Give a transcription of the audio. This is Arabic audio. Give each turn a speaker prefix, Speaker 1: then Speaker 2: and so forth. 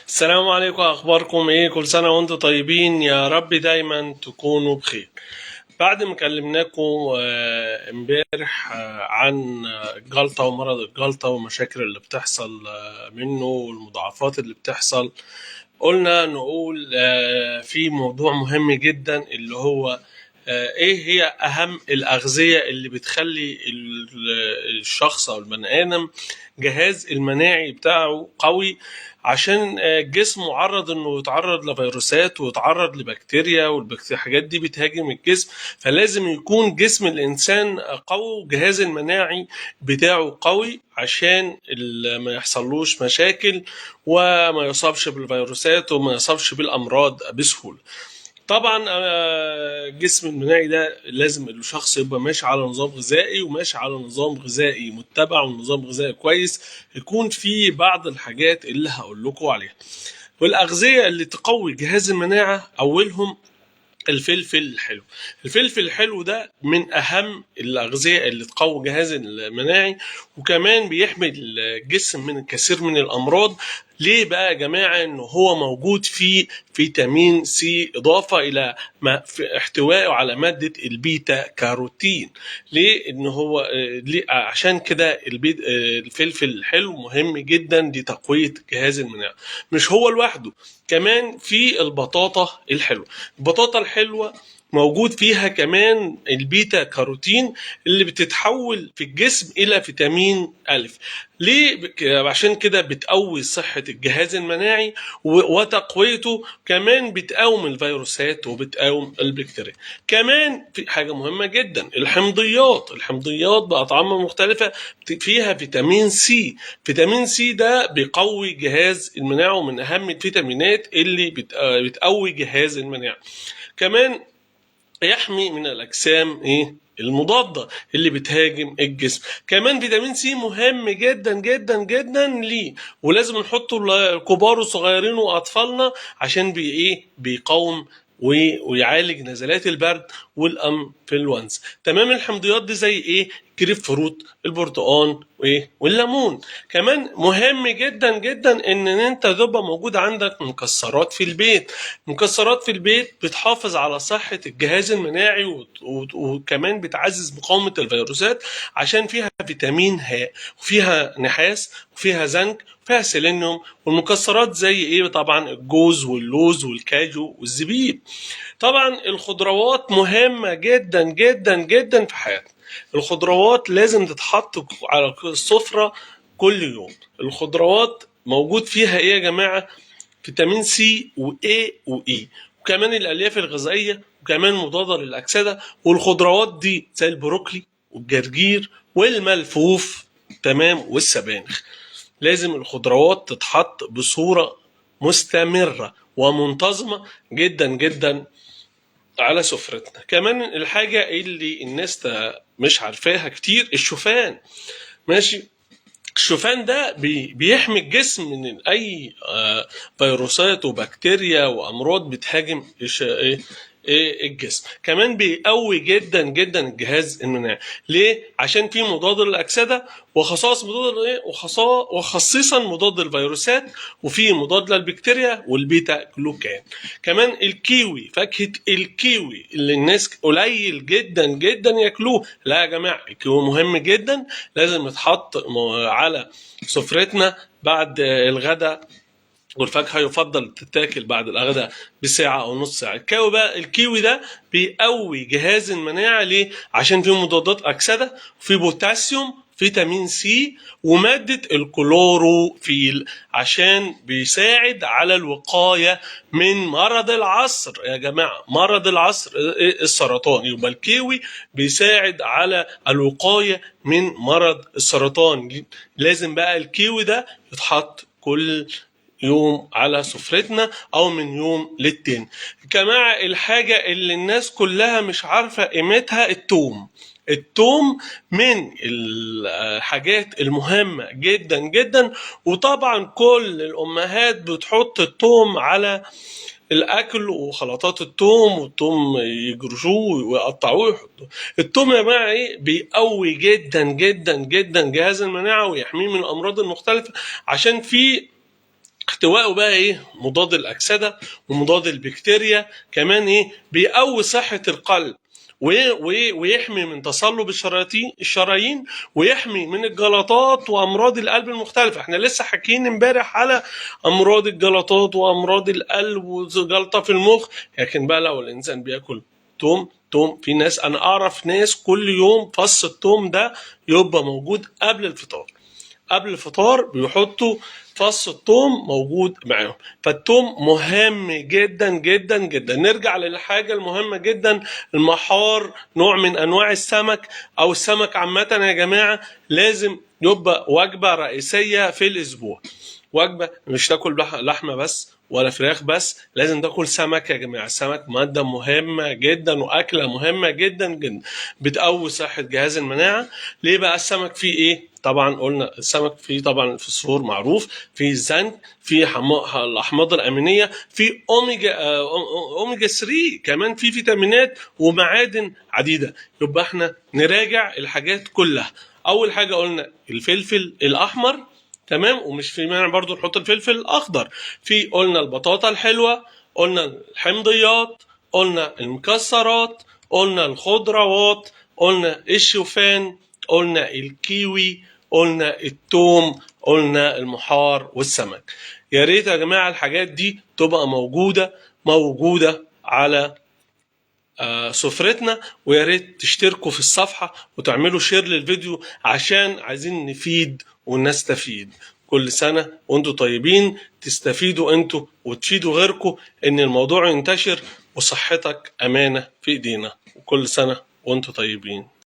Speaker 1: السلام عليكم، اخباركم ايه؟ كل سنه وانتم طيبين، يا رب دايما تكونوا بخير. بعد ما كلمناكم امبارح عن الجلطه ومرض الجلطه والمشاكل اللي بتحصل منه والمضاعفات اللي بتحصل، قلنا نقول في موضوع مهم جدا اللي هو ايه هي اهم الاغذيه اللي بتخلي الشخص او البني ادم جهاز المناعي بتاعه قوي، عشان الجسم معرض انه يتعرض لفيروسات ويتعرض لبكتيريا، والبكتيريا الحاجات دي بتهاجم الجسم. فلازم يكون جسم الانسان قوي والجهاز المناعي بتاعه قوي عشان ما يحصلوش مشاكل وما يصابش بالفيروسات وما يصابش بالامراض بسهوله. طبعا الجسم المناعي ده لازم الشخص يبقى ماشي على نظام غذائي، وماشي على نظام غذائي متبع ونظام غذائي كويس، يكون فيه بعض الحاجات اللي هقول لكم عليها. والأغذية اللي تقوي جهاز المناعة أولهم الفلفل الحلو. الفلفل الحلو ده من اهم الاغذيه اللي تقوي جهاز المناعي، وكمان بيحمي الجسم من الكثير من الامراض. ليه بقى يا جماعه؟ انه هو موجود فيه فيتامين سي، اضافه الى ما في احتوائه على ماده البيتا كاروتين. ليه؟ ان هو ليه؟ عشان كده الفلفل الحلو مهم جدا لتقويه جهاز المناعه. مش هو لوحده، كمان في البطاطا الحلوه. البطاطا الحلوه موجود فيها كمان البيتا كاروتين اللي بتتحول في الجسم الى فيتامين الف. ليه؟ عشان كده بتقوي صحة الجهاز المناعي وتقويته، كمان بتقاوم الفيروسات وبتقاوم البكتيريا. كمان في حاجة مهمة جدا، الحمضيات بأطعمة مختلفة فيها فيتامين سي. فيتامين سي ده بيقوي جهاز المناعة، ومن أهم الفيتامينات اللي بتقوي جهاز المناعة. كمان يحمي من الاجسام المضاده اللي بتهاجم الجسم. كمان فيتامين سي مهم جدا جدا جدا ليه، ولازم نحطه للكبار والصغيرين واطفالنا عشان بيقاوم ويعالج نزلات البرد والانفلونزا. تمام. الحمضيات دي زي جريب فروت، البرتقال والليمون. كمان مهم جدا جدا ان انت تبقى موجود عندك مكسرات في البيت. مكسرات في البيت بتحافظ على صحة الجهاز المناعي، وكمان بتعزز مقاومة الفيروسات عشان فيها فيتامين ه، وفيها نحاس، وفيها زنك، وفيها سيلينيوم. والمكسرات زي طبعا الجوز واللوز والكاجو والزبيب. طبعا الخضروات مهمة جدا جدا جدا في حياتنا. الخضروات لازم تتحط على السفرة كل يوم. الخضروات موجود فيها يا جماعة؟ فيتامين سي واي واي، وكمان الالياف الغذائيه، وكمان مضاده للاكسده. والخضروات دي زي البروكلي والجرجير والملفوف، تمام، والسبانخ. لازم الخضروات تتحط بصوره مستمره ومنتظمه جدا جدا على سفرتنا. كمان الحاجه اللي الناس مش عارفاها كتير، الشوفان. ماشي. الشوفان ده بيحمي الجسم من اي فيروسات وبكتيريا وامراض بتهاجم الجسم. كمان بيقوي جدا جدا الجهاز المناعي. ليه؟ عشان فيه مضاد للاكسده، وخصائص مضاد وخصيصا مضاد للفيروسات، وفيه مضاد للبكتيريا والبيتا جلوكان. كمان الكيوي، فاكهه الكيوي اللي الناس قليل جدا جدا ياكلوه. لا يا جماعه، الكيوي مهم جدا، لازم يتحط على سفرتنا بعد الغداء. والفاكهه يفضل تتاكل بعد الغداء بساعه او نص ساعه. الكيوي ده بيقوي جهاز المناعه. ليه؟ عشان فيه مضادات اكسده، وفيه بوتاسيوم، فيتامين سي، وماده الكلوروفيل عشان بيساعد على الوقايه من مرض العصر. يا جماعه، مرض العصر السرطان، يبقى الكيوي بيساعد على الوقايه من مرض السرطان. لازم بقى الكيوي ده يتحط كل يوم على سفرتنا او من يوم للتاني. جماعة، الحاجة اللي الناس كلها مش عارفة قيمتها التوم. التوم من الحاجات المهمة جدا جدا، وطبعا كل الامهات بتحط التوم على الاكل وخلطات التوم، والتوم يجرشوه ويقطعوه ويحطوه. التوم يا جماعه بيقوي جدا جدا جدا جهاز المناعه ويحميه من الامراض المختلفه، عشان فيه احتوائه بقى ايه؟ مضاد الاكسده ومضاد البكتيريا، كمان ايه؟ بيقوي صحه القلب ويحمي من تصلب الشرايين، ويحمي من الجلطات وامراض القلب المختلفه. احنا لسه حكيين امبارح على امراض الجلطات وامراض القلب وجلطه في المخ. لكن بقى لو الانسان بياكل توم، في ناس، انا اعرف ناس كل يوم فص التوم ده يبقى موجود قبل الفطار. قبل الفطار بيحطوا فص الثوم موجود معاهم. فالثوم مهم جدا جدا جدا. نرجع للحاجة المهمة جدا، المحار نوع من أنواع السمك أو السمك عامة يا جماعة، لازم يبقى وجبة رئيسية في الأسبوع. وجبة مش تاكل لحمة بس ولا فراخ بس، لازم تاكل سمك يا جماعة. السمك مادة مهمة جدا وأكلة مهمة جدا جدا، بتقوي صحة جهاز المناعة. ليه بقى؟ السمك فيه إيه؟ طبعا قلنا السمك فيه طبعا الفوسفور معروف، فيه الزنك، فيه الأحماض الأمينية، فيه أوميجا 3 كمان، فيه فيتامينات ومعادن عديدة. يبقى احنا نراجع الحاجات كلها. أول حاجة قلنا الفلفل الأحمر، تمام، ومش في مانع برضو نحط الفلفل الاخضر. في قلنا البطاطا الحلوه، قلنا الحمضيات، قلنا المكسرات، قلنا الخضروات، قلنا الشوفان، قلنا الكيوي، قلنا الثوم، قلنا المحار والسمك. يا ريت يا جماعه الحاجات دي تبقى موجوده على سفرتنا، ويا ريت تشتركوا في الصفحة وتعملوا شير للفيديو عشان عايزين نفيد والناس تفيد. كل سنة وانتوا طيبين، تستفيدوا انتوا وتفيدوا غيركم، ان الموضوع ينتشر وصحتك امانة في ايدينا. وكل سنة وانتوا طيبين.